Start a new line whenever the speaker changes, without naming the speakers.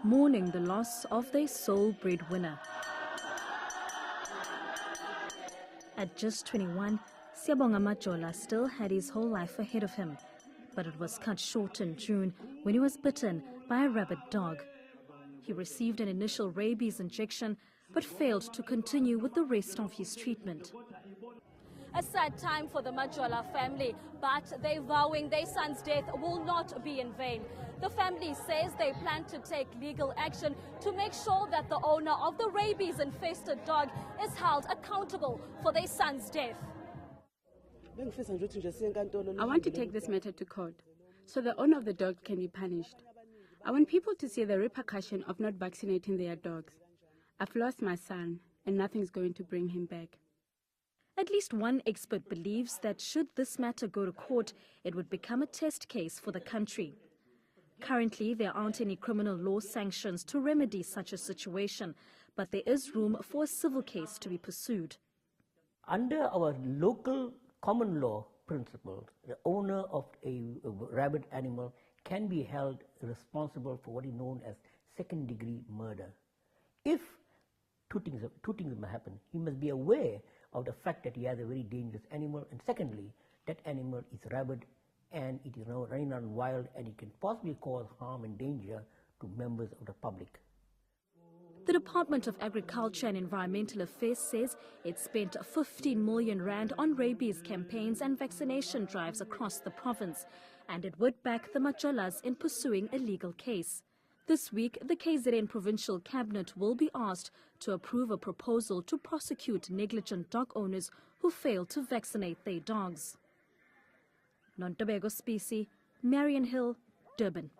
Mourning the loss of their sole breadwinner. At just 21, Siyabonga Majola still had his whole life ahead of him, but it was cut short in June when he was bitten by a rabid dog. He received an initial rabies injection but failed to continue with the rest of his treatment.
A sad time for the Majola family, but they're vowing their son's death will not be in vain. The family says they plan to take legal action to make sure that the owner of the rabies-infested dog is held accountable for their son's death.
I want to take this matter to court so the owner of the dog can be punished. I want people to see the repercussion of not vaccinating their dogs. I've lost my son and nothing's going to bring him back.
At least one expert believes that should this matter go to court, it would become a test case for the country. Currently, there aren't any criminal law sanctions to remedy such a situation, but there is room for a civil case to be pursued.
Under our local common law principle, the owner of a rabid animal can be held responsible for what is known as second-degree murder. If two things may happen, he must be aware of the fact that he has a very dangerous animal, and secondly, that animal is rabid and it is now running around wild and it can possibly cause harm and danger to members of the public.
The Department of Agriculture and Environmental Affairs says it spent 15 million rand on rabies campaigns and vaccination drives across the province, and it would back the Majolas in pursuing a legal case. This week, the KZN Provincial Cabinet will be asked to approve a proposal to prosecute negligent dog owners who fail to vaccinate their dogs. Nontobeko Specie, Marion Hill, Durban.